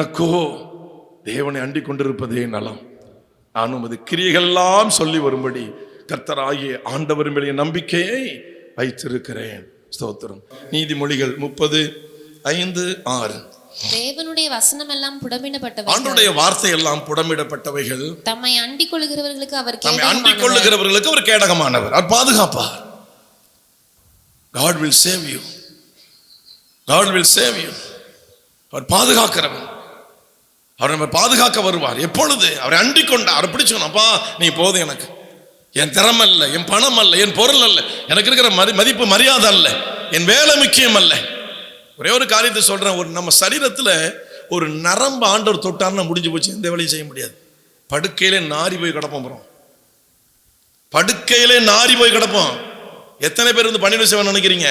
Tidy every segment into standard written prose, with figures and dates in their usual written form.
எனக்கோ தேவனை அண்டிக் கொண்டிருப்பதே நலம். நான் உமது கிரியைகள் எல்லாம் சொல்லி வரும்படி கர்த்தராகிய ஆண்டவர் மேலே நம்பிக்கையை வைத்திருக்கிறேன். ஸ்தோத்திரம். நீதிமொழிகள் 30:5-6. தேவனுடைய வசனம் எல்லாம் புடமிடப்பட்டவைகள், ஆண்டவருடைய வார்த்தை எல்லாம் புடமிடப்பட்டவைகள். தம்மை அண்டிக் கொள்ளுகிறவர்களுக்கு அவர் கேடகமானவர். அவர் பாதுகாப்பார். God will save you. God will save you. அவர் பாதுகாக்கிறவர். அவர் நம்ம பாதுகாக்க வருவார். எப்பொழுது அவரை அண்டிக் கொண்டா அவரை பிடிச்சோம். அப்பா நீ போதும், எனக்கு என் திறமை அல்ல, என் பணம் அல்ல, என் பொருள் அல்ல, எனக்கு இருக்கிற மதிப்பு மரியாதை அல்ல, என் வேலை முக்கியம் அல்ல. ஒரே ஒரு காரியத்தை சொல்றேன். ஒரு நம்ம சரீரத்துல ஒரு நரம்பு ஆண்டவர் தொட்டார்னா முடிஞ்சு போச்சு. எந்த வேலையும் செய்ய முடியாது. படுக்கையிலே நாரி போய் கிடப்போம். படுக்கையிலே நாரி போய் கிடப்போம். எத்தனை பேர் வந்து பணிவிடை செய்வான்னு நினைக்கிறீங்க?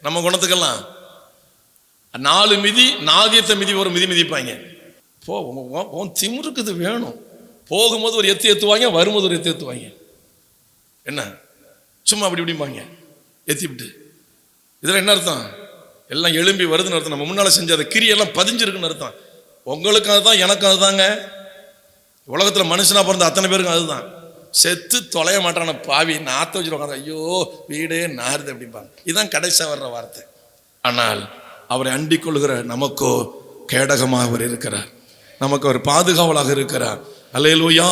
நம்ம குணத்துக்கெல்லாம் 4 மிதி, நாதியத்தை மிதி, ஒரு மிதிப்பாங்க. திமிருக்குது வேணும். போகும்போது ஒரு எத்துவாங்க, வரும்போது ஒரு எத்துவாங்க. என்ன சும்மா அப்படி இப்படிம்பாங்க, எத்தி விட்டு. இதில் என்ன அர்த்தம்? எல்லாம் எழும்பி வருதுன்னு அர்த்தம். நம்ம முன்னால் செஞ்ச அதை கிரியெல்லாம் பதிஞ்சிருக்குன்னு அர்த்தம். உங்களுக்கு அதுதான், எனக்கும் அதுதாங்க. உலகத்தில் மனுஷனாக பிறந்த அத்தனை பேருக்கும் அதுதான். செத்து தொலைய மாட்டான பாவி நாற்ற வச்சுருவாங்க. ஐயோ வீடே நாருது அப்படிம்பாங்க. இதுதான் கடைசியாக வர்ற வார்த்தை. ஆனால் அவரை அண்டிக் கொள்கிற நமக்கோ கேடகமாக அவர் இருக்கிறார். நமக்கு அவர் பாதுகாவலாக இருக்கிறார். அல்லேலூயா.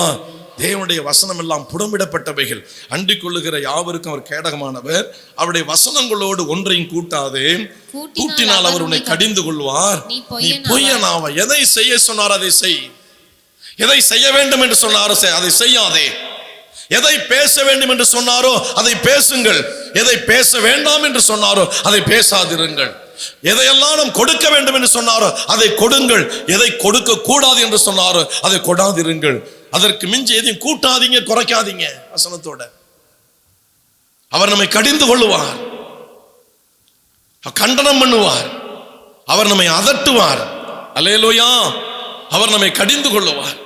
தேவனுடைய வசனம் எல்லாம் புடமிடப்பட்டவைகள். அண்டிக் கொள்ளுகிற யாவருக்கும் அவர் கேடகமானவர். அவருடைய வசனங்களோடு ஒன்றையும் கூட்டாதே, கூட்டினால் அவர் உன்னை கடிந்து கொள்வார். நீ பொய்யனாவ. எதை செய்ய சொன்னார் அதை செய். எதை செய்ய வேண்டும் என்று சொன்னாரோ அதை செய்யாதே. எதை பேச வேண்டும் என்று சொன்னாரோ அதை பேசுங்கள். எதை பேச வேண்டாம் என்று சொன்னாரோ அதை பேசாதிருங்கள். எதையெல்லாம் நாம் கொடுக்க வேண்டும் என்று சொன்னாரோ அதை கொடுங்கள். எதை கொடுக்க கூடாது என்று சொன்னாரோ அதை கொடாதிருங்கள். அதற்கு மிஞ்சி எதையும் கூட்டாதீங்க, குறைக்காதீங்க. வசனத்தோட அவர் நம்மை கடிந்து கொள்ளுவார், கண்டனம் பண்ணுவார், அவர் நம்மை அதட்டுவார். அல்லேலூயா. அவர் நம்மை கடிந்து கொள்ளுவார்.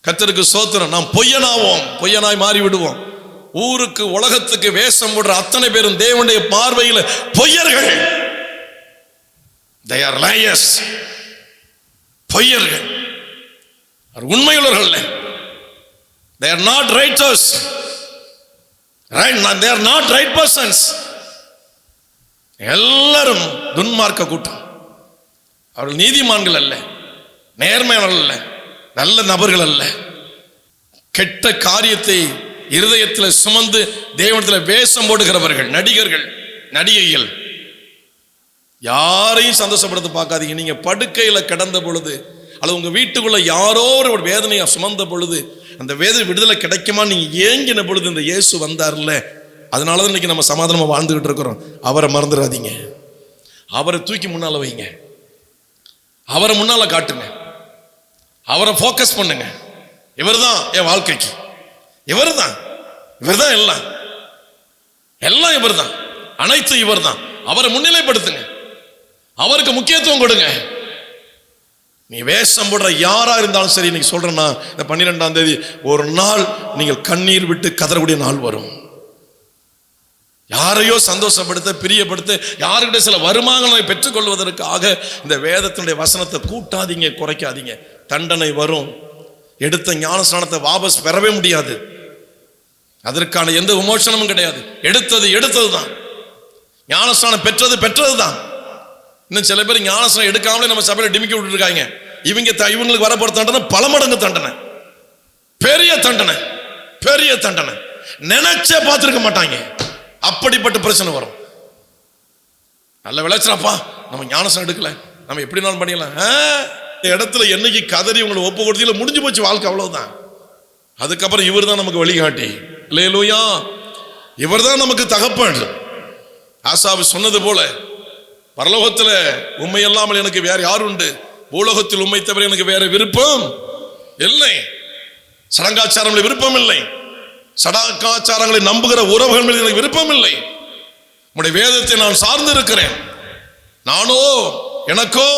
கர்த்தருக்கு ஸ்தோத்திரம். நாம் பொய்யனாவோம், பொய்யனாய் மாறி விடுவோம். ஊருக்கு உலகத்துக்கு வேஷம் போடுற அத்தனை பேரும் தேவனுடைய பார்வையில் பொய்யர்கள். They are liars. பொய்யர்கள். உண்மையுள்ளவர்கள். They are not righteous. Right? They are not right persons. எல்லாரும் துன்மார்க்க கூட்டம். அவர்கள் நீதிமான்கள் அல்ல, நேர்மையாளர்கள் அல்ல, நல்ல நபர்கள் அல்ல. கெட்ட காரியத்தை இருதயத்தில் சுமந்து தேவனிடத்தில் வேஷம் போடுகிறவர்கள், நடிகர்கள், நடிகைகள். யாரையும் சந்தோஷப்படுத்த பார்க்காதீங்க. நீங்க படுக்கையில கிடந்த பொழுது அல்லது உங்க வீட்டுக்குள்ள யாரோ ஒரு வேதனையை சுமந்த பொழுது, அந்த வேதனை விடுதலை கிடைக்குமா நீங்க ஏங்கின பொழுது இந்த இயேசு வந்தார்ல, அதனாலதான் இன்னைக்கு நம்ம சமாதானமா வாழ்ந்துகிட்டு இருக்கிறோம். அவரை மறந்துடாதீங்க. அவரை தூக்கி முன்னால வைங்க. அவரை முன்னால காட்டுங்க. அவரை ஃபோக்கஸ் பண்ணுங்க. இவர்தான் என் வாழ்க்கைக்கு, இவர்தான் எல்லாம், எல்லாம் இவர்தான், அனைத்து இவர்தான். அவரை முன்னிலைப்படுத்துங்க. அவருக்கு முக்கியத்துவம் கொடுங்க. நீ வேஷம் போடுற யாரா இருந்தாலும் சரி, நீங்க சொல்றேன்னா இந்த 12ஆம் தேதி ஒரு நாள் நீங்கள் கண்ணீர் விட்டு கதறக்கூடிய நாள் வரும். யாரையோ சந்தோஷப்படுத்த, பிரியப்படுத்த, யாருக்கிட்ட சில வருமானங்களை பெற்றுக்கொள்வதற்காக இந்த வேதத்தினுடைய வசனத்தை கூட்டாதீங்க, குறைக்காதீங்க. தண்டனை வரும். எடுத்த ஞானஸ்நானத்தை வாபஸ் பெறவே முடியாது. அதற்கான எந்த விமோசனமும் கிடையாது. எடுத்தது தான். ஞானஸ்நானம் பெற்றது தான். இன்னும் சில பேர் ஞானஸ்நானம் எடுக்காமலே நம்ம சபையில டிமிக்கி விட்டு இருக்காங்க. இவங்களுக்கு வரப்போற தண்டனை பல மடங்கு தண்டனை, பெரிய தண்டனை. நினைச்சே பார்த்திருக்க மாட்டாங்க. அப்படிப்பட்ட பிரச்சனை வரும். நல்ல விளைச்சலப்பா, நம்ம ஞானஸ்நானம் எடுக்கல, நம்ம எப்படினாலும் பண்ணிடலாம். இடத்துல என்னைக்கு கதறி உங்களை ஒப்பு கொடுத்தீங்கள முடிஞ்சு போச்சு வாழ்க்கை, அவ்வளவுதான். அதுக்கப்புறம் இவர் தான் நமக்கு வழிகாட்டி. அல்லேலூயா. இவர் தான் நமக்கு தகப்பன். ஆசாவு சொன்னது போல, பரலோகத்தில் உண்மை இல்லாமல் எனக்கு வேற யார் உண்டு? பூலோகத்தில் உண்மை தவிர எனக்கு வேற விருப்பம் இல்லை. சடங்காச்சாரங்களை விருப்பம் இல்லை. சடங்காச்சாரங்களை நம்புகிற உறவுகள் மீது எனக்கு விருப்பம் இல்லை. உங்களுடைய வேதத்தை நான் சார்ந்து இருக்கிறேன். நானோ எனக்கோ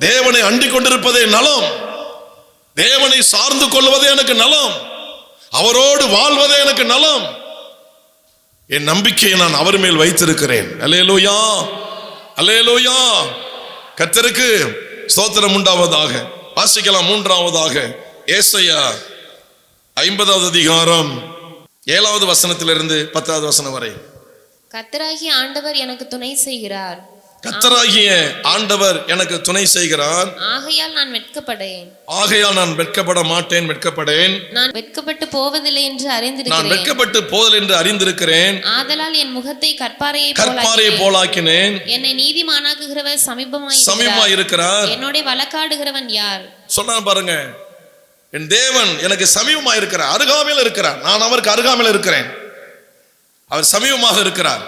தேவனை அண்டிக் கொண்டிருப்பதே நலம். தேவனை சார்ந்து கொள்வதே எனக்கு நலம். அவரோடு வாழ்வதே எனக்கு நலம். என் நம்பிக்கையை நான் அவர் மேல் வைத்திருக்கிறேன். அல்லேலூயா, அல்லேலூயா. கர்த்தருக்கு ஸ்தோத்திரம் உண்டாவதாக. வாசிக்கலாம். மூன்றாவதாக ஏசாயா 50வது அதிகாரம் 7வது வசனத்திலிருந்து 10வது வசனம் வரை. கர்த்தராகிய ஆண்டவர் எனக்கு துணை செய்கிறார். கர்த்தராகிய ஆண்டவர் எனக்கு துணை செய்கிறார். ஆகையால் நான் வெட்கப்படேன். ஆகையால் நான் வெட்கப்பட மாட்டேன், வெட்கப்படேன். நான் வெட்கப்பட்டு போவதில்லை என்று நான் அறிந்திருக்கிறேன். வெட்கப்பட்டு போதல் என்று அறிந்திருக்கிறேன். ஆதலால் என் முகத்தை கற்பாறையை போலாக்கினேன். என்னை நீதிமானாக்குகிறவர் சமீபமாய் இருக்கிறார். என்னோட வழக்காடுகிறவன் யார்? சொன்னா பாருங்க, என் தேவன் எனக்கு சமீபமாய் இருக்கிறார், அருகாமையில் இருக்கிறார். நான் அவருக்கு அருகாமையில் இருக்கிறேன், அவர் சமீபமாக இருக்கிறார்.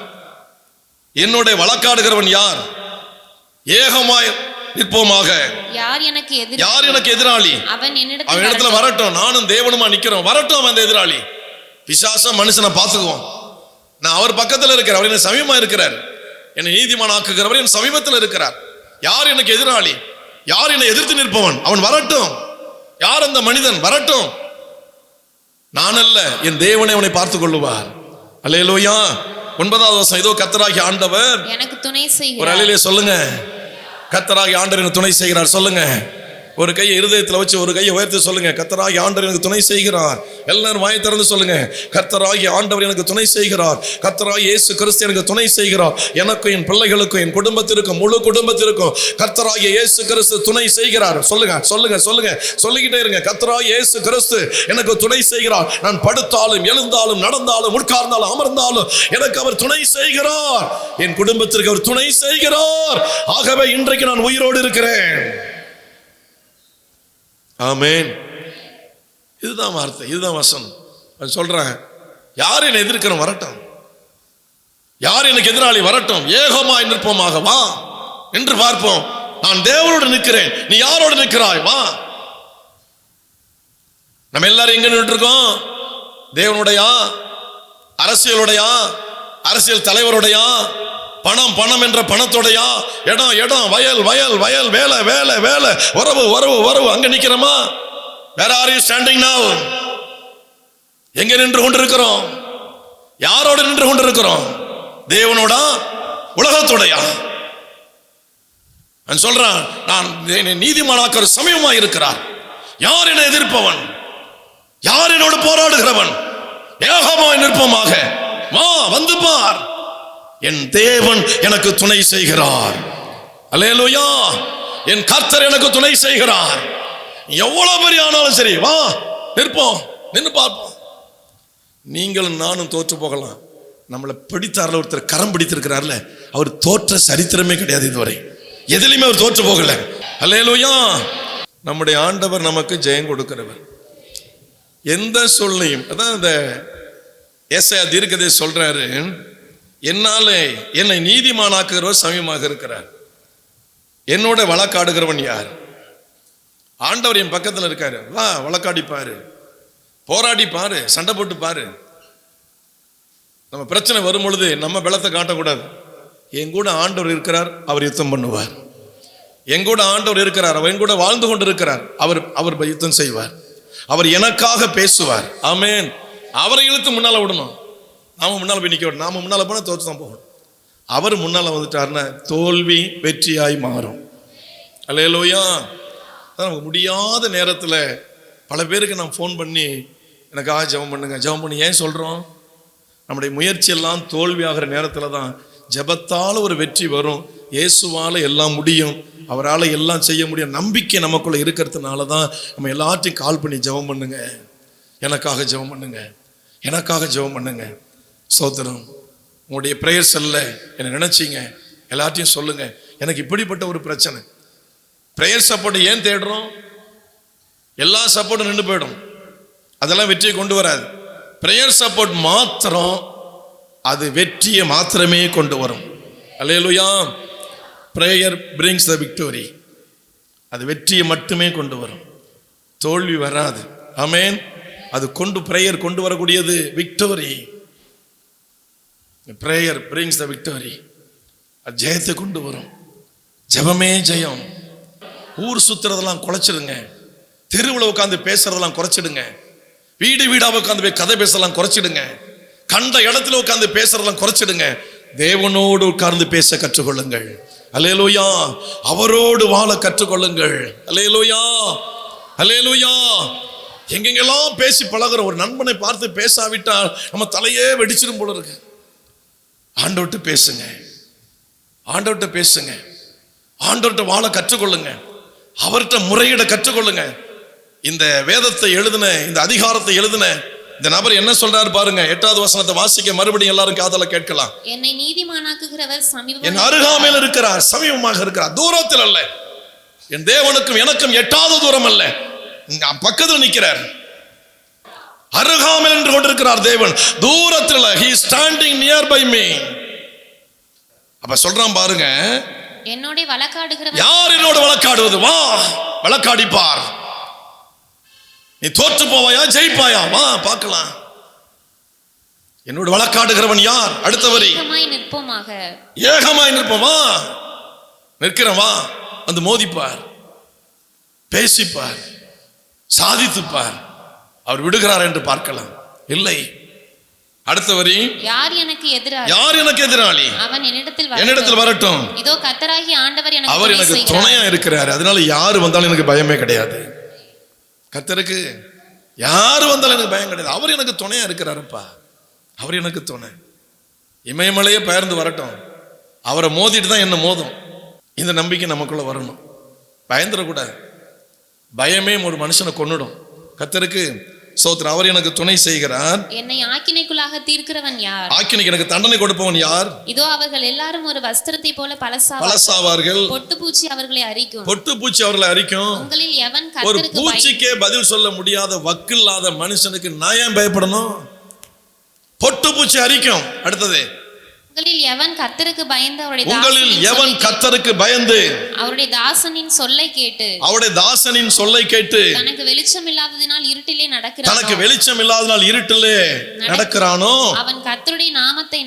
என்னோட வழக்காடுகிறவன் யார்? ஏகமாய் நிற்போமாக. யார் எனக்கு எதிராளி? அவன் இடத்துல வரட்டும். நானும் தேவனுமா நிக்கிறோம், வரட்டும் அவன் எதிராளி. பிசாசம் மனுஷனை பார்த்துக்குவோம். நான் அவர் பக்கத்தில் இருக்கிறேன், அவர் என்ன சமீபமா இருக்கிறார். என்னை நீதிமான் ஆக்குகிறவர் என் சமீபத்தில் இருக்கிறார். யார் எனக்கு எதிராளி? யார் என்னை எதிர்த்து நிற்பவன்? அவன் வரட்டும். யார் அந்த மனிதன்? வரட்டும். நான் அல்ல, என் தேவனை அவனை பார்த்துக் கொள்ளுவார். அல்லேலூயா. 9வது வசனம். இதோ கர்த்தராகிய ஆண்டவர் எனக்கு துணை செய்கிறார். ஒரு அல்லேலூயா சொல்லுங்க. கர்த்தராகிய ஆண்டவர் எனக்கு துணை செய்கிறார் சொல்லுங்க. ஒரு கையை இருதயத்தில் வச்சு ஒரு கையை உயர்த்தி சொல்லுங்க. கர்த்தராகிய ஆண்டவர் எனக்கு துணை செய்கிறார். எல்லாரும் வாயை திறந்து சொல்லுங்க. கர்த்தராகிய ஆண்டவர் எனக்கு துணை செய்கிறார். கர்த்தராகிய இயேசு கிறிஸ்து எனக்கு துணை செய்கிறார். எனக்கும் என் பிள்ளைகளுக்கும் என் குடும்பத்திற்கும் முழு குடும்பத்திற்கும் கர்த்தராகிய இயேசு கிறிஸ்து துணை செய்கிறார். சொல்லுங்க சொல்லுங்க சொல்லுங்க, சொல்லிக்கிட்டே இருங்க. கர்த்தராகிய இயேசு கிறிஸ்து எனக்கு துணை செய்கிறார். நான் படுத்தாலும் எழுந்தாலும் நடந்தாலும் உட்கார்ந்தாலும் அமர்ந்தாலும் எனக்கு அவர் துணை செய்கிறார். என் குடும்பத்திற்கு அவர் துணை செய்கிறார். ஆகவே இன்றைக்கு நான் உயிரோடு இருக்கிறேன். ஆமென். இதுதான் வார்த்தை, இதுதான் வசனம். சொல்றேன், யார் என்னை எதிர்க்கிறோம் வரட்டும், யார் எனக்கு எதிராளி வரட்டும், ஏகமாய் நிற்போமாக வா என்று பார்ப்போம். நான் தேவனோடு நிற்கிறேன், நீ யாரோடு நிற்கிறாய் வா. நம்ம எல்லாரும் எங்க நின்று இருக்கோம்? தேவனுடையா, அரசியலுடையா, அரசியல் தலைவருடையா, பணம் பணம் என்ற பணத்தோடையா, இடம் இடம், வயல் வயல் வயல், வேலை வேலை வேலை, உறவு உறவு உறவு, அங்க நிக்கிறோமா? Where are you standing now? எங்க நின்று கொண்டிருக்கிறோம்? யாரோடு நின்று கொண்டிருக்கிறோம்? தேவனோடா, உலகத்தோடையா? நான் சொல்றேன், நான் நீதிமானாக்கிற சமயமா இருக்கிறார். யார் என்னை எதிர்ப்பவன்? யார் என்னோடு போராடுகிறவன்? ஏகமாய் நிற்போமாக வா, வந்து பார். என் தேவன் எனக்கு துணை செய்கிறார். அல்லேலூயா. என் கர்த்தர் எனக்கு துணை செய்கிறார். எவ்வளவு பெரிய ஆனாலும் சரி வா, நிற்போம், நின்று பார்ப்போம். நீங்களும் நானும் தோற்று போகலாம். நம்மளை பிடித்தார்ல ஒருத்தர் கரம் பிடித்திருக்கிறார்ல, அவர் தோற்ற சரித்திரமே கிடையாது இதுவரை. எதிலையுமே அவர் தோற்று போகல. அல்லேலூயா. நம்முடைய ஆண்டவர் நமக்கு ஜெயம் கொடுக்கிறவர். எந்த சூழ்நிலையும், அதான் இந்த ஏசாயா தீர்க்கதரிசி சொல்றாரு, என்னாலே என்னை நீதிமானாக்குகிறவர் சமீபமாக இருக்கிறார். என்னோட வழக்காடுகிறவன் யார்? ஆண்டவர் என் பக்கத்தில் இருக்காரு. வா, வழக்காடி பாரு, போராடி பாரு, சண்டை போட்டு பாரு. நம்ம பிரச்சனை வரும் பொழுது நம்ம பலத்தை காட்டக்கூடாது. என் கூட ஆண்டவர் இருக்கிறார், அவர் யுத்தம் பண்ணுவார். என் கூட ஆண்டவர் இருக்கிறார், அவர் என் கூட வாழ்ந்து கொண்டு இருக்கிறார், அவர் யுத்தம் செய்வார். அவர் எனக்காக பேசுவார். ஆமென். அவரை இழுத்து முன்னால விடணும். நாம முன்னால போய் நிக்க விடணும். நாம முன்னால போனா தோற்று தான் போகணும். அவர் முன்னால வந்துட்டாருன்னா தோல்வி வெற்றியாய் மாறும். அல்லேலூயா. நமக்கு முடியாத நேரத்தில் பல பேருக்கு நான் ஃபோன் பண்ணி எனக்காக ஜெபம் பண்ணுங்க, ஜெபம் பண்ணி ஏன் சொல்கிறோம்? நம்முடைய முயற்சியெல்லாம் தோல்வியாகிற நேரத்தில் தான் ஜெபத்தால் ஒரு வெற்றி வரும். இயேசுவால் எல்லாம் முடியும், அவரால் எல்லாம் செய்ய முடியும் நம்பிக்கை நமக்குள்ள இருக்கிறதுனால தான் நம்ம எல்லாத்தையும் கால் பண்ணி ஜெபம் பண்ணுங்க, எனக்காக ஜெபம் பண்ணுங்க, எனக்காக ஜெபம் பண்ணுங்க. சோதரம், உங்களுடைய பிரேயர் செல்ல என்னை நினைச்சிங்க, எல்லாத்தையும் சொல்லுங்க. எனக்கு இப்படிப்பட்ட ஒரு பிரச்சனை. பிரேயர் சப்போர்ட் ஏன் தேடுறோம்? எல்லா சப்போர்ட்டும் நின்று போயிடும், அதெல்லாம் வெற்றியை கொண்டு வராது. பிரேயர் சப்போர்ட் மாத்திரம் அது வெற்றியை மாத்திரமே கொண்டு வரும். அல்லேலூயா. Prayer brings the victory. அது வெற்றியை மட்டுமே கொண்டு வரும், தோல்வி வராது. ஆமென். அது பிரேயர் கொண்டு வரக்கூடியது victory. Prayer brings the victory. அது ஜெயத்தை கொண்டு வரும். ஜெபமே ஜெயம். ஊர் சுத்துறதெல்லாம் குறைச்சிடுங்க, தெருவில் உட்காந்து பேசுறதெல்லாம் குறைச்சிடுங்க, வீடு வீடா உட்காந்து போய் கதை பேசலாம் குறைச்சிடுங்க, கண்ட இடத்துல உட்காந்து பேசுறதெல்லாம் குறைச்சிடுங்க. தேவனோடு உட்கார்ந்து பேச கற்றுக்கொள்ளுங்கள். அல்லேலூயா. அவரோடு வாழ கற்றுக்கொள்ளுங்கள். அல்லேலூயா, அல்லேலூயா. எங்கெங்கெல்லாம் பேசி பழகுற ஒரு நண்பனை பார்த்து பேசாவிட்டால் நம்ம தலையே வெடிச்சிடும் போல இருக்கு. ஆண்டவர்கிட்ட பேசுங்க, ஆண்டவர்கிட்ட பேசுங்க, ஆண்டவர்கிட்ட வாழ கற்றுக்கொள்ளுங்க, அவர்கிட்ட முறையிட கற்றுக்கொள்ளுங்க. இந்த வேதத்தை எழுதின, இந்த அதிகாரத்தை எழுதின இந்த நபர் என்ன சொல்றாரு பாருங்க. 8வது வசனத்தை வாசிக்க மறுபடியும் எல்லாரும் காதல கேட்கலாம். என்னை நீதிமானாக்குகிறவர் சமீபமாக என் அருகாமையில் இருக்கிறார், சமீபமாக இருக்கிறார், தூரத்தில் அல்ல. என் தேவனுக்கும் எனக்கும் எட்டாத தூரம் அல்ல, பக்கத்தில் நிற்கிறார். அருகாமையில் நின்று கொண்டிருக்கிறார் தேவன், தூரத்தில் அல்ல. He is standing nearby me. அப்ப சொல்றான் பாருங்க, என்னோட வழக்காடுகிறவர். யார் என்னோட வழக்காடுவது? வா வழக்காடிப்பார். நீ தோற்று போவாயா ஜெயிப்பாயா? வா பார்க்கலாம். என்னோட வழக்காடுகிறவன் யார்? அடுத்த வரி, ஏகமாய் நிற்போமாக. ஏகமாய் நிற்போம். வா நிற்கிறேன், வா வந்து மோதிப்பார், பேசிப்பார், சாதித்துப்பார். அவர் விடுகிறார் என்று பார்க்கலாம். இல்லை. அடுத்த வரி, யார் எனக்கு எதிராளி? யார் எனக்கு எதிராளி? அவன் என்னிடத்தில் வரட்டும். இதோ கர்த்தராகிய ஆண்டவர் எனக்கு அவர் எனக்கு துணையா இருக்கிறார். அதனால யாரு வந்தாலும் எனக்கு பயமே கிடையாது. கர்த்தருக்கு யாரு வந்தாலும் எனக்கு பயம் கிடையாது. அவர் எனக்கு துணையா இருக்கிறாருப்பா, அவர் எனக்கு துணை. இமயமலையே பெயர்ந்து வரட்டும், அவரை மோதிட்டு தான் என்ன மோதும். இந்த நம்பிக்கை நமக்குள்ள வரணும். பயந்துடக்கூடாது. பயமே ஒரு மனுஷனை கொன்னுடும். கர்த்தருக்கு ஸ்தோத்திரம். அவர் எனக்கு துணை செய்கிறார். என்னை ஆக்கினைக்குள்ளாக தீர்க்கிறவன் யார்? ஆக்கினைக்கு எனக்கு தண்டனை கொடுப்பவன் யார்? இதோ அவர்கள் எல்லாரும் ஒரு வஸ்திரத்தை போல பலசாவார்கள். பொட்டுப்பூச்சி அவர்களை அரிக்கும். பொட்டுப்பூச்சி அவர்களை அரிக்கும். உங்களில் எவன் ஒரு பூச்சிக்கே பதில் சொல்ல முடியாத வக்கில்லாத மனுஷனுக்கு நான் ஏன் பயப்படணும்? பொட்டுப்பூச்சி அரிக்கும். அடுத்தது, உங்களில் எவன் கர்த்தருக்கு பயந்து அவருடைய தாசனின் சொல்லை கேட்டு, அவருடைய தாசனின் சொல்லை கேட்டு தனக்கு வெளிச்சம் இல்லாததினால் இருட்டிலே நடக்கிறானோ அவன் கர்த்தருடைய நாமத்தை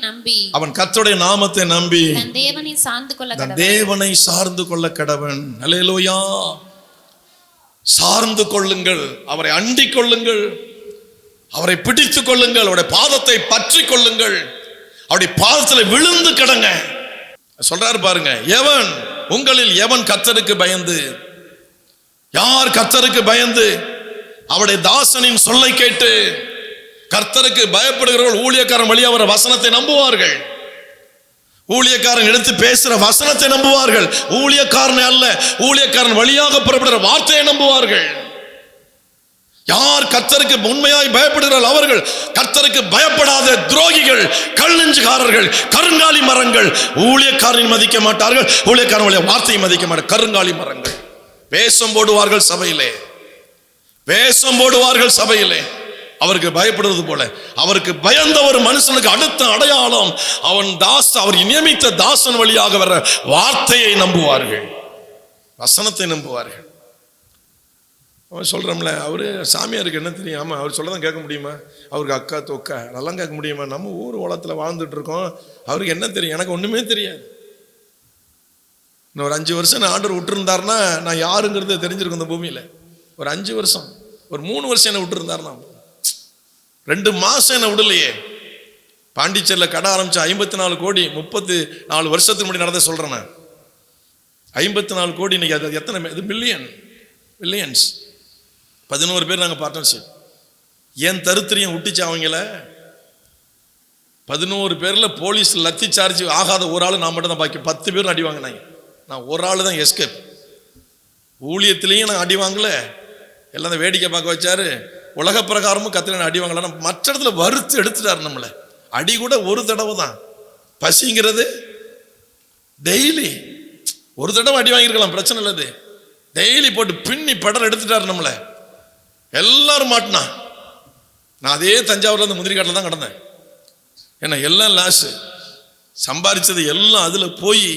நம்பி தன் தேவனை சார்ந்து கொள்ள கடவன். அல்லேலூயா. சார்ந்து கொள்ளுங்கள், அவரை அண்டிக் கொள்ளுங்கள், அவரை பிடித்துக் கொள்ளுங்கள், அவருடைய பாதத்தை பற்றி கொள்ளுங்கள், அவருடைய பாதத்தில் விழுந்து கிடங்க. சொல்றாரு பாருங்க, உங்களில் எவன் கர்த்தருக்கு பயந்து, யார் கர்த்தருக்கு பயந்து அவருடைய தாசனின் சொல்லை கேட்டு, கர்த்தருக்கு பயப்படுகிறவர்கள் ஊழியக்காரன் வழியா வர வசனத்தை நம்புவார்கள். ஊழியக்காரன் எடுத்து பேசுற வசனத்தை நம்புவார்கள். ஊழியக்காரன் அல்ல, ஊழியக்காரன் வழியாக புறப்படுகிற வார்த்தையை நம்புவார்கள். யார் கர்த்தருக்கு உண்மையாய் பயப்படுகிறார்கள் அவர்கள் கர்த்தருக்கு பயப்படாத துரோகிகள், கல் நெஞ்சுகாரர்கள், கருங்காலி மரங்கள். ஊழியக்காரனை மதிக்க மாட்டார்கள், ஊழியக்காரன் வார்த்தையை மதிக்க மாட்டார்கள். கருங்காலி மரங்கள். வேஷம் போடுவார்கள் சபையிலே, வேஷம் போடுவார்கள் சபையிலே. அவருக்கு பயப்படுவது போல, அவருக்கு பயந்த ஒரு மனுஷனுக்கு அடுத்த அடையாளம் அவர் நியமித்த தாசன் வழியாக வர வார்த்தையை நம்புவார்கள், வசனத்தை நம்புவார்கள். அவன் சொல்கிறோம்ல, அவரு சாமியாருக்கு என்ன தெரியும்? ஆமாம், அவர் சொல்லதான் கேட்க முடியுமா? அவருக்கு அக்கா தொக்கா அதெல்லாம் கேட்க முடியுமா? நம்ம ஊர் உலகத்தில் வாழ்ந்துட்டு இருக்கோம், அவருக்கு என்ன தெரியும்? எனக்கு ஒன்றுமே தெரியாது. இன்னும் ஒரு 5 வருஷம் நான் ஆண்டவர் விட்டுருந்தாருன்னா நான் யாருங்கிறது தெரிஞ்சிருக்கும் இந்த பூமியில். ஒரு 5 வருஷம், ஒரு 3 வருஷம் என்னை விட்டுருந்தாருன்னா, 2 மாதம் என்னை விடலையே. பாண்டிச்சேரியில் கடை ஆரம்பிச்சா 54 கோடி 34 வருஷத்துக்கு முன்னாடி நடந்த சொல்கிறேன் நான். 54 கோடி இன்னைக்கு அது எத்தனை? இது மில்லியன்ஸ். 11 பேர் நாங்கள் பார்ட்னர்ஷிப். ஏன் தருத்திரியம் விட்டுச்சு அவங்கள? 11 பேரில் போலீஸ் லத்தி சார்ஜ் ஆகாத ஒரு ஆள் நான் மட்டும் தான், பாக்கி 10 பேர் அடி வாங்கினாங்க. நான் ஒரு ஆள் தான் எஸ்கேப். ஊழியத்திலையும் நான் அடி வாங்கல, எல்லாம் வேடிக்கை பார்க்க வச்சாரு. உலக பிரகாரமும் கத்திர அடி வாங்கல. மற்ற இடத்துல வறுத்து எடுத்துட்டாரு நம்மளை. அடி கூட ஒரு தடவை தான். பசிங்கிறது டெய்லி ஒரு தடவை அடி வாங்கியிருக்கலாம், பிரச்சனை இல்லை. டெய்லி போட்டு பின்னி படம் எடுத்துட்டாரு நம்மளை. எல்லாரும் மாட்டினா. நான் அதே தஞ்சாவூர்ல அந்த முந்திரி காட்டில் தான் கிடந்தேன். ஏன்னா எல்லாம் லாஸ், சம்பாதிச்சது எல்லாம் அதில் போய்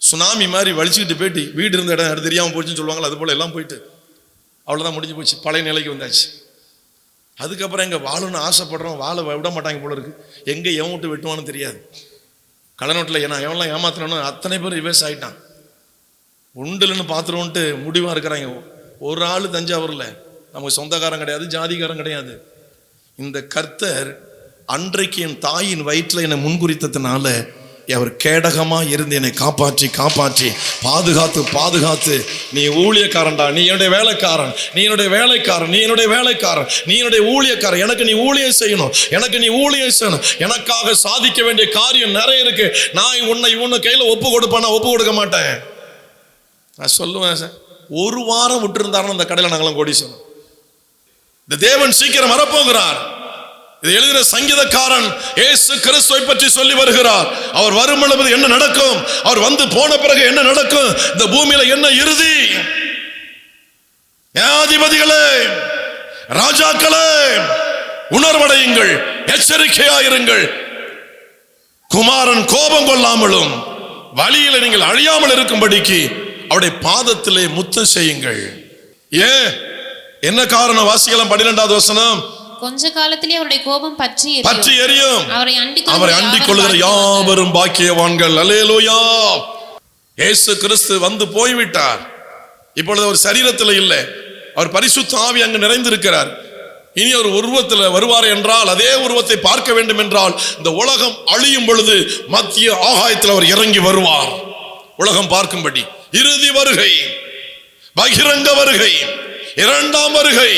சுனாமி மாதிரி வலிச்சுக்கிட்டு போயிட்டு வீடு இருந்த இடம் அது தெரியாமல் போச்சுன்னு சொல்லுவாங்களா, அது போல் எல்லாம் போயிட்டு அவ்வளோதான் முடிஞ்சு போச்சு. பழைய நிலைக்கு வந்தாச்சு. அதுக்கப்புறம் எங்கே வாழணும்னு ஆசைப்படுறோம், வாழ விட மாட்டாங்க போல இருக்கு. எங்கே எவன் விட்டு வெட்டுவான்னு தெரியாது. கலநோட்டில் ஏன்னா எவன்லாம் ஏமாத்தினோன்னு அத்தனை பேர் ரிவர்ஸ் ஆகிட்டான். உண்டுலன்னு பார்த்துருவோன்ட்டு முடிவாக இருக்கிறாங்க. ஒரு ஆள் தஞ்சாவூரில் நமக்கு சொந்தக்காரன் கிடையாது, ஜாதிகாரன் கிடையாது. இந்த கர்த்தர் அன்றைக்கு என் தாயின் வயிற்றில் என்னை முன்குறித்ததுனால அவர் கேடகமா இருந்து என்னை காப்பாற்றி காப்பாற்றி பாதுகாத்து நீ ஊழியக்காரன்டா, நீ என்னுடைய வேலைக்காரன், நீ என்னுடைய வேலைக்காரன், நீ என்னுடைய வேலைக்காரன், நீ என்னுடைய ஊழியக்காரன், எனக்கு நீ ஊழியம் செய்யணும், எனக்கு நீ ஊழியம் செய்யணும், எனக்காக சாதிக்க வேண்டிய காரியம் நிறைய இருக்கு. நான் உன்னை கையில ஒப்பு கொடுப்பேன், ஒப்பு கொடுக்க மாட்டேன். நான் சொல்லுவேன் சார், ஒரு வாரம் விட்டுருந்தாருன்னு அந்த கடையில் நாங்களாம் கோடீஸ்வரன். இந்த தேவன் சீக்கிரம் வரப்போகிறார். இதை எழுதின சங்கீதக்காரன் இயேசு கிறிஸ்துவை பற்றி சொல்லி வருகிறார். அவர் வரும் பொழுது என்ன நடக்கும், அவர் வந்து போன பிறகு என்ன நடக்கும், இந்த பூமியில என்ன இறுதி. நியாயாதிபதிகளே, ராஜாக்களே, உணர்வடையுங்கள், எச்சரிக்கையாயிருங்கள். குமாரன் கோபம் கொள்ளாமலும் வழியில நீங்கள் அழியாமல் இருக்கும்படிக்கு அவருடைய பாதத்திலே முத்தம் செய்யுங்கள். ஏன், என்ன காரணம்? வாசிக்கலாம் 12வது வசனம். கொஞ்ச காலத்திலே அவருடைய கோபம் பற்றி எரியும், அவரை அண்டிக் கொள்கிற யாவரும் பாக்கியவான்கள். அல்லேலூயா. இயேசு கிறிஸ்து வந்து போய்விட்டார். இப்பொழுது அவர் சரீரத்தில் இல்லை, அவர் பரிசுத்த ஆவி அங்கு நிறைந்திருக்கிறார். இனி ஒரு உருவத்தில் வருவார் என்றால், அதே உருவத்தை பார்க்க வேண்டும் என்றால், இந்த உலகம் அழியும் பொழுது மத்திய ஆகாயத்தில் அவர் இறங்கி வருவார், உலகம் பார்க்கும்படி. இறுதி வருகை, பகிரங்க வருகை, இரண்டாம் வருகை,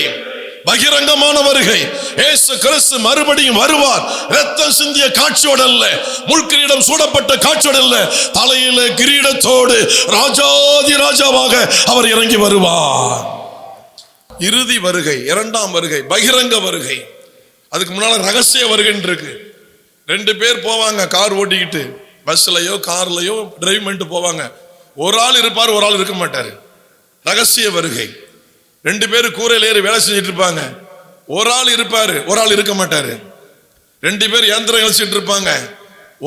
பகிரங்கமான வருகை. இயேசு கிறிஸ்து மறுபடியும் வருவார். இரத்தம் சிந்திய காட்சியோடு அல்ல, முள்கிரீடம் சூடப்பட்ட காட்சியோடு அல்ல, தலையில கிரீடத்தோடு ராஜாதி ராஜாவாக அவர் இறங்கி வருவார். இறுதி வருகை, இரண்டாம் வருகை, பகிரங்க வருகை. அதுக்கு முன்னால ரகசிய வருகைன்னு இருக்கு. 2 பேர் போவாங்க கார் ஓட்டிக்கிட்டு, பஸ்லயோ கார்லயோ டிரைவ் பண்ணிட்டு போவாங்க. ஒரு ஆள் இருப்பார், ஒரு ஆள் இருக்க மாட்டாரு. ரகசிய வருகை. 2 பேர் கூரையில் ஏறி வேலை செஞ்சுட்டு இருப்பாங்க. ஒரு ஆள் இருப்பாரு, ஒரு ஆள் இருக்க மாட்டாரு. 2 பேர் இயந்திரம் கழிச்சிட்டு இருப்பாங்க,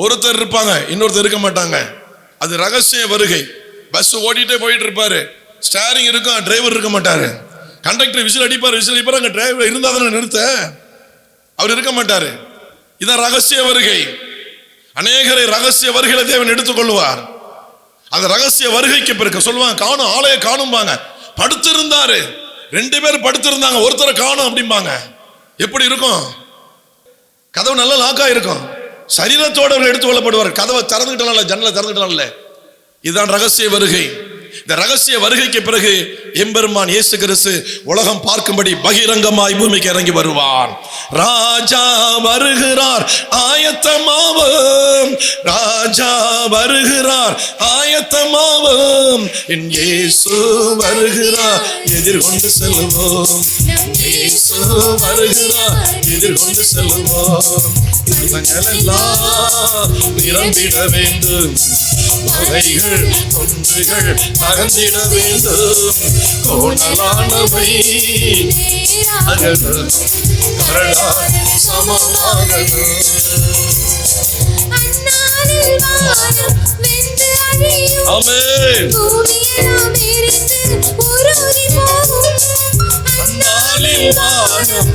ஒருத்தர் இருப்பாங்க, இன்னொருத்தர் இருக்க மாட்டாங்க. அது ரகசிய வருகை. பஸ் ஓடிட்டே போயிட்டு இருப்பாரு, ஸ்டேரிங் இருக்கும், டிரைவர் இருக்க மாட்டாரு. கண்டக்டர் விசில் அடிப்பார், அங்க டிரைவர் இருந்தா தானே நிறுத்த, அவர் இருக்க மாட்டாரு. இதான் ரகசிய வருகை. அநேகரை ரகசிய வருகையில தேவன் எடுத்துக்கொள்வார். அந்த ரகசிய வருகைக்கு பிறகு சொல்லுவாங்க, காணும் ஆலய காணும்பாங்க. படுத்திருந்தாரு, 2 பேர் படுத்திருந்தாங்க, ஒருத்தரை காணும் அப்படிம்பாங்க. எப்படி இருக்கும்? கதவு நல்லா லாக்கா இருக்கும், சரீரத்தோடு அவர் எடுத்துக் கொள்ளப்படுவார். கதவை திறந்துக்கிட்டால, ஜன்னலை திறந்துக்கிட்டால. இதுதான் ரகசிய வருகை. இந்த ரகசிய வருகைக்கு பிறகு எம்பெருமான் இயேசு கிறிஸ்து உலகம் பார்க்கும்படி பகிரங்கமாய் பூமிக்கு இறங்கி வருவார். ராஜா வருகிறார், ஆயத்தமாவோம், ராஜா வருகிறார், ஆயத்தமாவோம், என் இயேசு வருகிறார், எதிர்கொண்டு செல்வோம், இயேசு வருகிறார், எதிர்கொண்டு செல்வோம். எல்லாம் நிரம்பிட வேண்டும், வகைகள் ஒன்றுகள் அகந்திட வேண்டும், கோணலானவை அகலும், கரடாய் சமமாகணும். ஆமென். அந்நாளில் வானம்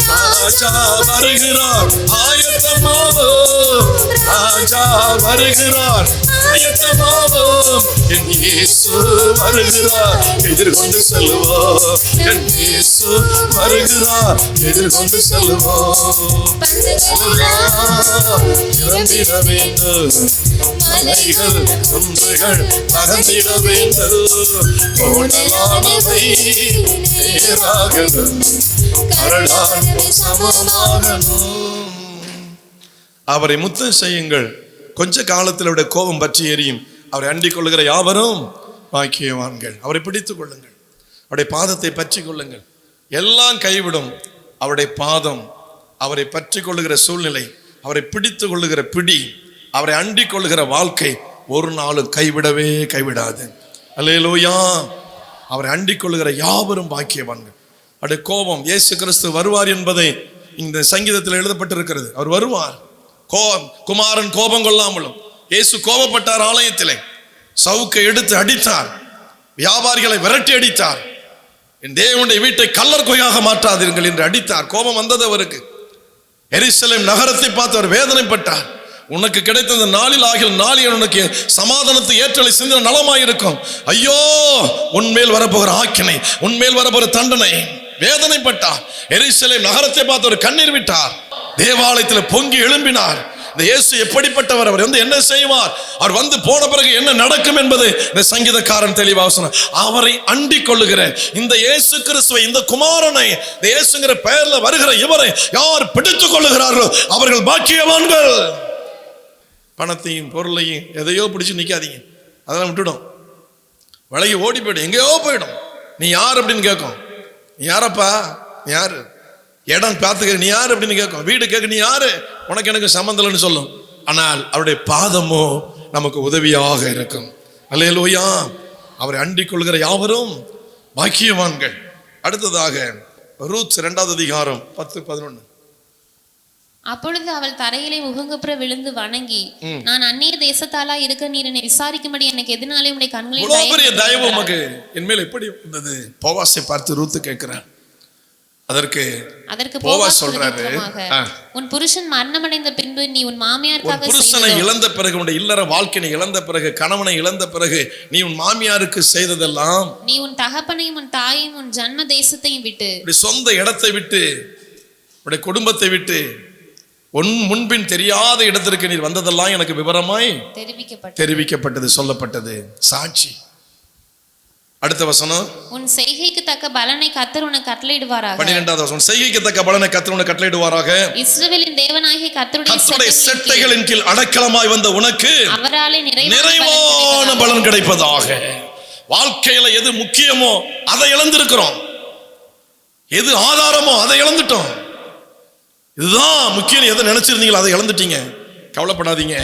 ராஜா வருகிறார், ஆயத்தமாவோம், ராஜா வருகிறார், ஆயத்தமாவோம், என் இயேசு வருகிறார், எதிர்கொண்டு செல்வோம், என் இயேசு வருகிறார், எதிர்கொண்டு செல்வோம். இறந்திட வேண்டும், மலைகள் குன்றுகள் அகந்திட வேண்டும், கோணலானவை நேராகணும், கரடானவை சமமாகணும். அவரை முத்தம் செய்யுங்கள், கொஞ்ச காலத்தில் அவருடைய கோபம் பற்றி எரியும், அவரை அண்டிக் கொள்ளுகிற யாவரும் பாக்கியவான்கள். அவரை பிடித்துக் கொள்ளுங்கள், அவருடைய பாதத்தை பற்றி கொள்ளுங்கள். எல்லாம் கைவிடும், அவருடைய பாதம், அவரை பற்றி கொள்ளுகிற சூழ்நிலை, அவரை பிடித்து கொள்ளுகிற பிடி, அவரை அண்டிக் கொள்ளுகிற வாழ்க்கை ஒரு நாளும் கைவிடாது. அல்லேலூயா. அவரை அண்டிக் கொள்ளுகிற யாவரும் பாக்கியவான்கள். அவருடைய கோபம், இயேசு கிறிஸ்து வருவார் என்பதை இந்த சங்கீதத்தில் எழுதப்பட்டிருக்கிறது. அவர் வருவார். குமாரன் கோபம் கொள்ளாமலும். இயேசு கோபப்பட்டார், ஆலயத்திலே சவுக்கை எடுத்து அடித்தார், வியாபாரிகளை விரட்டி அடித்தார். என் தேவனுடைய வீட்டை கல்லர் கொய்யாக மாற்றாதீர்கள் என்று அடித்தார். கோபம் வந்தது அவருக்கு. எருசலேம் நகரத்தை பார்த்து அவர் வேதனைப்பட்டார். உனக்கு கிடைத்த இந்த நாளில் ஆகிய நாளில் உனக்கு சமாதானத்தை ஏற்றலை சிந்தின நலமாயிருக்கும். ஐயோ, உன்மேல் வரப்போகிற ஆக்கினை, உன்மேல் வரப்போகிற தண்டனை, வேதனைப்பட்டார். எருசலேம் நகரத்தை பார்த்து ஒரு கண்ணீர் விட்டார். தேவாலயத்தில் பொங்கி எழும்பினார். இந்த இயேசு எப்படிப்பட்டவர், அவர் வந்து என்ன செய்வார், அவர் வந்து போன பிறகு என்ன நடக்கும் என்பது இந்த சங்கீதக்காரன் தெளிவாக சொன்னார். அவரை அண்டிக் கொள்ளுகிற இந்த இயேசு கிறிஸ்துவை, இந்த குமாரனை, இந்த இயேசுங்கிற பெயர்ல வருகிற இவரை யார் பிடித்துக் கொள்ளுகிறார்களோ அவர்கள் பாக்கியவான்கள். பணத்தையும் பொருளையும் எதையோ பிடிச்சு நிக்காதீங்க, அதெல்லாம் விட்டுடும். விலகி ஓடி போயிடும், எங்கேயோ போயிடும். நீ யார் அப்படின்னு கேட்கும். நீ யாரப்பா, நீ யாரு? இடம் பார்த்துக்க, நீ யாரு அப்படின்னு கேட்கும். வீடு கேட்க, நீ யாரு? உனக்கு எனக்கு சம்பந்தம்னு சொல்லும். ஆனால் அவருடைய பாதமோ நமக்கு உதவியாக இருக்கும். அல்லேலூயா. அவரை அண்டிக் கொள்கிற யாவரும் பாக்கியவான்கள். அடுத்ததாக ரூத் 2வது அதிகாரம் 10-11. அப்பொழுது அவள் தரையிலே முகங்குப்புற விழுந்து வணங்கி, நான் அந்நிய தேசத்தாலா இருக்க நீர் என்னை விசாரிக்கும்படி எனக்கு எதனாலே உடைய கண்களில் தயவு உமக்கு என்மேல் எப்படி வந்தது? போவாசை பார்த்து ரூத்து கேட்கிறார். அதற்கு போவாஸ் சொல்றாரு, உன் புருஷன் மரணமடைந்த பின்பு நீ உன் மாமியாருக்காக புருஷனை இழந்த பிறகு, உன்னுடைய இல்லற வாழ்க்கையை இழந்த பிறகு, கணவனை இழந்த பிறகு நீ உன் மாமியாருக்கு செய்ததெல்லாம், நீ உன் தகப்பனையும் உன் தாயையும் உன் ஜன்ம தேசத்தையும் விட்டு, சொந்த இடத்தை விட்டு, உன்னுடைய குடும்பத்தை விட்டு, உன் முன்பின் தெரியாத இடத்திற்கு நீர் வந்ததெல்லாம் எனக்கு விவரமாய் தெரிவிக்கப்பட்டது, சொல்லப்பட்டது. சாட்சி. அடுத்த வசனம், உன் செய்கைக்கு தக்க பலனை கர்த்தர் உனக்கு கட்டளையிடுவாராக. 12வது வசனம், செய்கைக்கு தக்க பலனை கர்த்தர் உனக்கு கட்டளையிடுவாராக. இஸ்ரவேலின் தேவனாகிய கர்த்தருடைய செட்டைகளின் கீழ் அடைக்கலமாய் வந்த உனக்கு அவராலே நிறைவான பலன் கிடைப்பதாக. வாழ்க்கையில எது முக்கியமோ அதை இழந்திருக்கிறோம், எது ஆதாரமோ அதை இழந்துட்டோம். இதுதான் முக்கியம், எதை நினைச்சிருந்தீங்களோ அதை இழந்துட்டீங்க. கவலைப்படாதீங்க.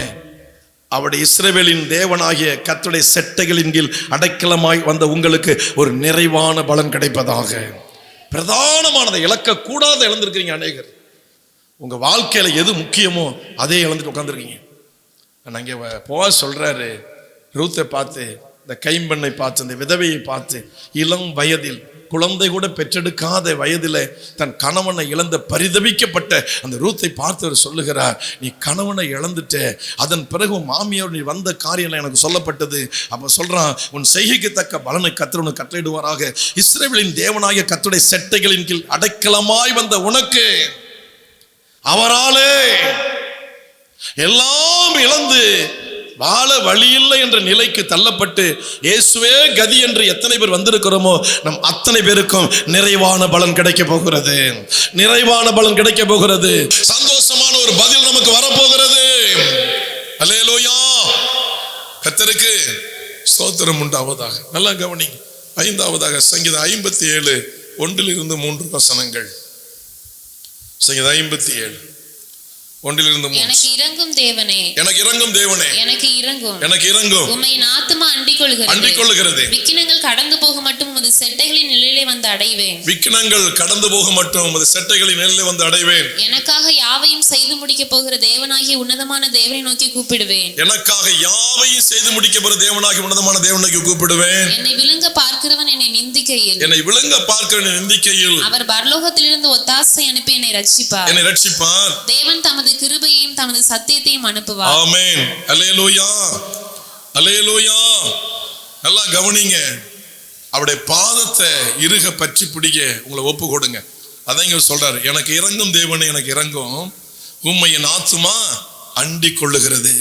அவருடைய இஸ்ரவேலின் தேவனாகிய கர்த்தருடைய செட்டைகளின் கீழ் அடைக்கலமாய் வந்த உங்களுக்கு ஒரு நிறைவான பலன் கிடைப்பதாக. பிரதானமானதை இழக்க கூடாத இழந்திருக்கிறீங்க அநேகர். உங்க வாழ்க்கையில எது முக்கியமோ அதே இழந்துட்டு உட்காந்துருக்கீங்க. அங்கே போவாஸ் சொல்றாரு, ரூத்தை பார்த்து, இந்த கைம்பெண்ணை பார்த்து, இந்த விதவையை பார்த்து, இளம் வயதில், குழந்தை கூட பெற்றெடுக்காத வயதில் தன் கணவனை இழந்த பரிதவிக்கப்பட்ட அந்த ரூத்தை பார்த்து சொல்லுகிறார், நீ கணவனை இழந்துட்ட, அதன் பிறகு உன் மாமியார் நீ வந்த காரியம் எனக்கு சொல்லப்பட்டது. அப்ப சொல்றான், உன் செய்கைக்கு தக்க பலனை கர்த்தர் உனக்கு கட்டளையிடுவாராக. இஸ்ரவேலின் தேவனாகிய கர்த்தருடைய செட்டைகளின் கீழ் அடைக்கலமாய் வந்த உனக்கு அவராலே எல்லாம் இழந்து வாழ வழியில்லை என்ற நிலைக்கு தள்ளப்பட்டு இயேசுவே கதி என்று எத்தனை பேர் வந்திருக்கிறோமோ நம் அத்தனை பேருக்கும் நிறைவான பலன் கிடைக்க போகிறது. நிறைவான பலன் கிடைக்க போகிறது. சந்தோஷமான ஒரு பதில் நமக்கு வரப்போகிறது. அல்லேலூயா. கர்த்தருக்கு ஸ்தோத்திரம் உண்டாவதாக. நல்லா கவனிங்க. 5வதாக சங்கீதம் 57 1-3 வசனங்கள். சங்கீதம் 57 1-3. எனக்கு இறங்கும் தேவனே, எனக்கு இறங்கும் தேவனே, எனக்கு இறங்கும், எனக்கு இறங்கும். உம்மை என் ஆத்துமா அண்டிக் கொள்ளுகிறது. விக்கினங்கள் கடந்து போக மட்டும் உமது செட்டைகளின் நிழலிலே வந்து அடைவேன். விக்கினங்கள் கடந்து போக மட்டும் உமது செட்டைகளின் நிழலிலே வந்து அடைவேன். எனக்காக யாவையும் செய்து முடிக்க போகிற தேவனாகிய உன்னதமான தேவனை நோக்கி கூப்பிடுவேன். எனக்காக யாவையும் செய்து முடிக்க போகிற தேவனாகிய உன்னதமான தேவனை நோக்கி கூப்பிடுவேன். என்னை விழுங்க பார்க்கிறவன் என்னை நிந்திக்கையில், என்னை விழுங்க பார்க்கிறவன் நிந்திக்கையில் அவர் பரலோகத்திலிருந்து ஒத்தாசை அனுப்பி என்னை ரட்சிப்பார். என்னை ரட்சிப்பார். தேவன் தமது கிருபையையும் தமது சத்தியத்தையும் அனுப்புவார். ஆமென். அல்லேலூயா. அல்லேலூயா. நல்லா கவனிங்க. அவருடைய பாதத்தை இறுக பற்றி பிடிக்க உங்களை ஒப்பு கொடுங்க. அதான் இங்க சொல்றாரு, எனக்கு இறங்கும் தேவனே, எனக்கு இறங்கும், உம்மை என் ஆத்துமா அண்டிக் கொள்ளுகிறது.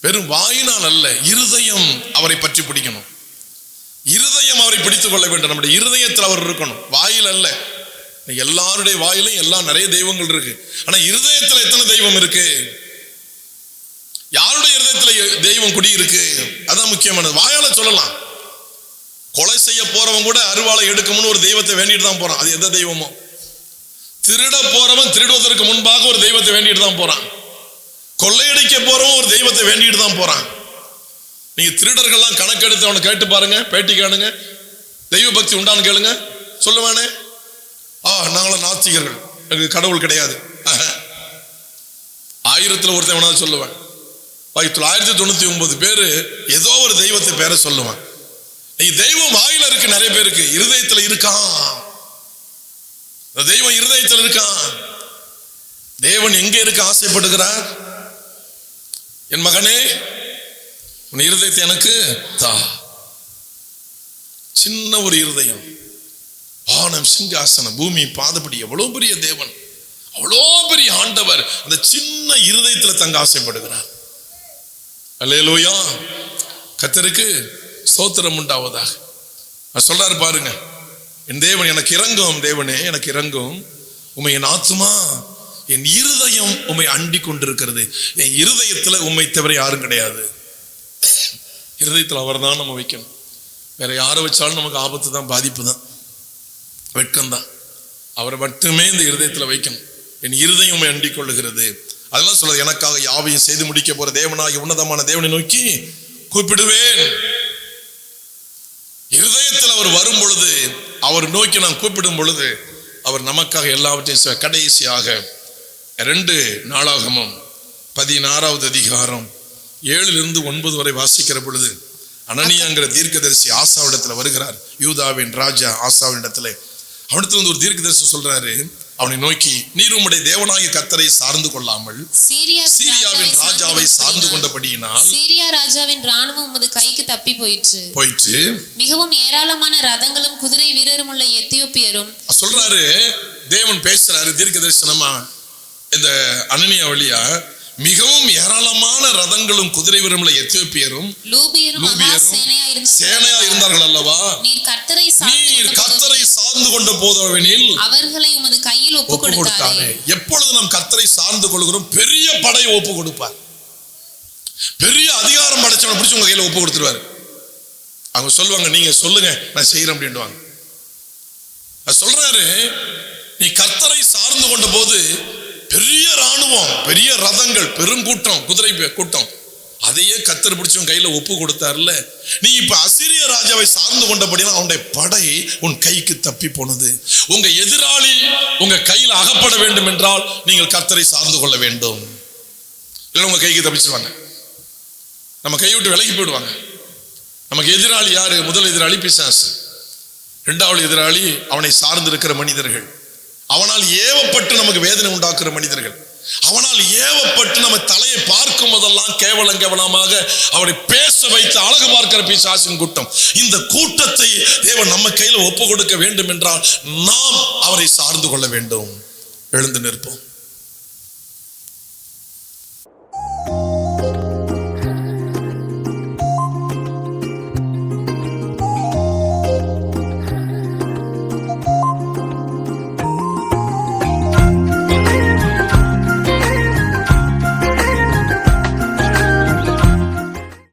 வெறும் வாயினால் அல்ல, இருதயம் அவரை பற்றி பிடிக்கணும். இருதயம் அவரை பிடித்துக் கொள்ள வேண்டும். நம்முடைய இருதயத்தில் அவர் இருக்கணும், வாயில் அல்ல. எல்லாருடைய வாயிலும் எல்லாம் நிறைய தெய்வங்கள் இருக்கு. ஆனா இருதயத்துல எத்தனை தெய்வம் இருக்கு? யாருடைய இருதயத்துல தெய்வம் குடி இருக்கு? அதான் முக்கியமானது. வாயால சொல்லலாம். கொலை செய்ய போறவன் கூட அருவாளை எடுக்கணும்னு ஒரு தெய்வத்தை வேண்டிட்டு தான் போறான். அது எந்த தெய்வமோ. திருட போறவன் திருடுவதற்கு முன்பாக ஒரு தெய்வத்தை வேண்டிட்டு தான் போறான். கொள்ளையடிக்க போறவன் ஒரு தெய்வத்தை வேண்டிட்டு தான் போறான். நீங்க திருடர்கள்லாம் கணக்கெடுத்து அவனை கேட்டு பாருங்க, பேட்டி கேளுங்க, தெய்வ பக்தி உண்டான்னு கேளுங்க, சொல்லுவானே, நாங்களும் நாத்திகர்கள், எனக்கு கடவுள் கிடையாது. 1000ல் ஒருத்தவனாவது சொல்லுவேன். 999 பேரு ஏதோ ஒரு தெய்வத்தை பேர சொல்லுவான். தெய்வம் வாயில இருக்கு, நிறைய பேருக்கு இருதயத்துல இருக்கான். தெய்வம் இருதயத்தில் இருக்கான். தேவன் எங்க இருக்க ஆசைப்படுகிறார்? என் மகனே, உன் இருதயத்தை எனக்கு தா. சின்ன ஒரு இருதயம், வானம் சிங்காசனம், பூமி பாதபடி. எவ்வளவு பெரிய தேவன், அவ்வளோ பெரிய ஆண்டவர் அந்த சின்ன இருதயத்துல தங்க ஆசைப்படுகிறார். அல்லேலூயா, கர்த்தருக்கு ஸ்தோத்திரம் உண்டாவதாக. சொல்றாரு பாருங்க, என் தேவன் எனக்கு இறங்கும், தேவனே எனக்கு இறங்கும், உம்மை என் ஆத்துமா என் இருதயம் உம்மை அண்டி கொண்டிருக்கிறது. என் இருதயத்துல உம்மை தவிர யாரும் கிடையாது. இருதயத்தில் அவர் தான் நம்ம வைக்கணும். வேற யாரை வச்சாலும் நமக்கு ஆபத்து தான், பாதிப்பு தான், வெட்கம்தான். அவரை மட்டுமே இந்த இருதயத்துல வைக்கணும். என் இருதயம் உம்மை அண்டி கொள்ளுகிறது. அதெல்லாம் சொல்றது, எனக்காக யாவையும் செய்து முடிக்க போற தேவனாகி உன்னதமான தேவனை நோக்கி கூப்பிடுவேன். இருதயத்தில் அவர் வரும் பொழுது, அவர் நோக்கி நான் கூப்பிடும் பொழுது, அவர் நமக்காக எல்லாவற்றையும். கடைசியாக 2 நாளாகமம் 16வது அதிகாரம் 7-9 வரை வாசிக்கிற பொழுது, அனனியாங்கிற தீர்க்கதரிசி ஆசாவிடத்துல வருகிறார். யூதாவின் ராஜா ஆசாவிடத்துல அவனிடத்துல வந்து ஒரு தீர்க்கதரிசி சொல்றாரு, அவனை நோக்கி, நீர் உம்முடைய தேவனாகிய கர்த்தரை சார்ந்து கொள்ளாமல் சீரியாவின் ராஜாவை சார்ந்து கொண்டபடியினால் சீரியா ராஜாவின் ராணுவம் உமது கைக்கு தப்பி போயிற்று. மிகவும் ஏராளமான ரதங்களும் குதிரை வீரரும் உள்ள எத்தியோப்பியரும். சொல்றாரு, தேவன் பேசுறாரு தீர்க்க தரிசனமா இந்த அனனியா வழியா. மிகவும் ஏராளமான ரதங்களும் குதிரை வீரரும் உள்ள எத்தியோப்பியரும் சேனையா இருந்தார்கள் அல்லவா. நீர் கர்த்தரை சார்ந்து கொண்ட போதவெனில் அவர்களை உமது கையில் ஒப்பு கொடுத்தாரே. எப்பொழுது நாம் கர்த்தரை சார்ந்து கொள்கிறோம், பெரிய படையை ஒப்பு கொடுப்பார். பெரிய அதிகாரம் படைச்சவனை பிடிச்சி உங்க கையில ஒப்பு கொடுத்துருவாரு. அவங்க சொல்லுவாங்க, நீங்க சொல்லுங்க நான் செய்யறேன் அப்படின்வாங்க. சொல்றாரு, நீ கர்த்தரை சார்ந்து கொண்ட போது பெரிய ராணுவம், பெரிய ரதங்கள், பெருங்கூட்டம், குதிரை கூட்டம், அதையே கர்த்தர் பிடிச்சவன் கையில ஒப்பு கொடுத்தாருல்ல. நீ இப்ப அசீரிய ராஜாவை சார்ந்து கொண்டபடினா அவனுடைய படை உன் கைக்கு தப்பி போனது. உங்க எதிராளி உங்க கையில் அகப்பட வேண்டும் என்றால் நீங்கள் கர்த்தரை சார்ந்து கொள்ள வேண்டும். இல்லை உங்க கைக்கு தப்பிச்சுவாங்க, நம்ம கையை விட்டு விலகி போயிடுவாங்க. நமக்கு எதிராளி யாரு? முதல் எதிராளி பிசாசு, 2வது எதிராளி அவனை சார்ந்து இருக்கிற மனிதர்கள், அவனால் ஏவப்பட்டு நமக்கு வேதனை உண்டாக்குற மனிதர்கள், அவனால் ஏவப்பட்டு நம்ம தலையை பார்க்கும் போதெல்லாம் கேவலமாக அவரை பேச வைத்து அழகு பார்க்கிற பிசாசின் கூட்டம். இந்த கூட்டத்தை தேவன் நம்ம கையில ஒப்பு கொடுக்க வேண்டும் என்றால் நாம் அவரை சார்ந்து கொள்ள வேண்டும். எழுந்து நிற்போம்.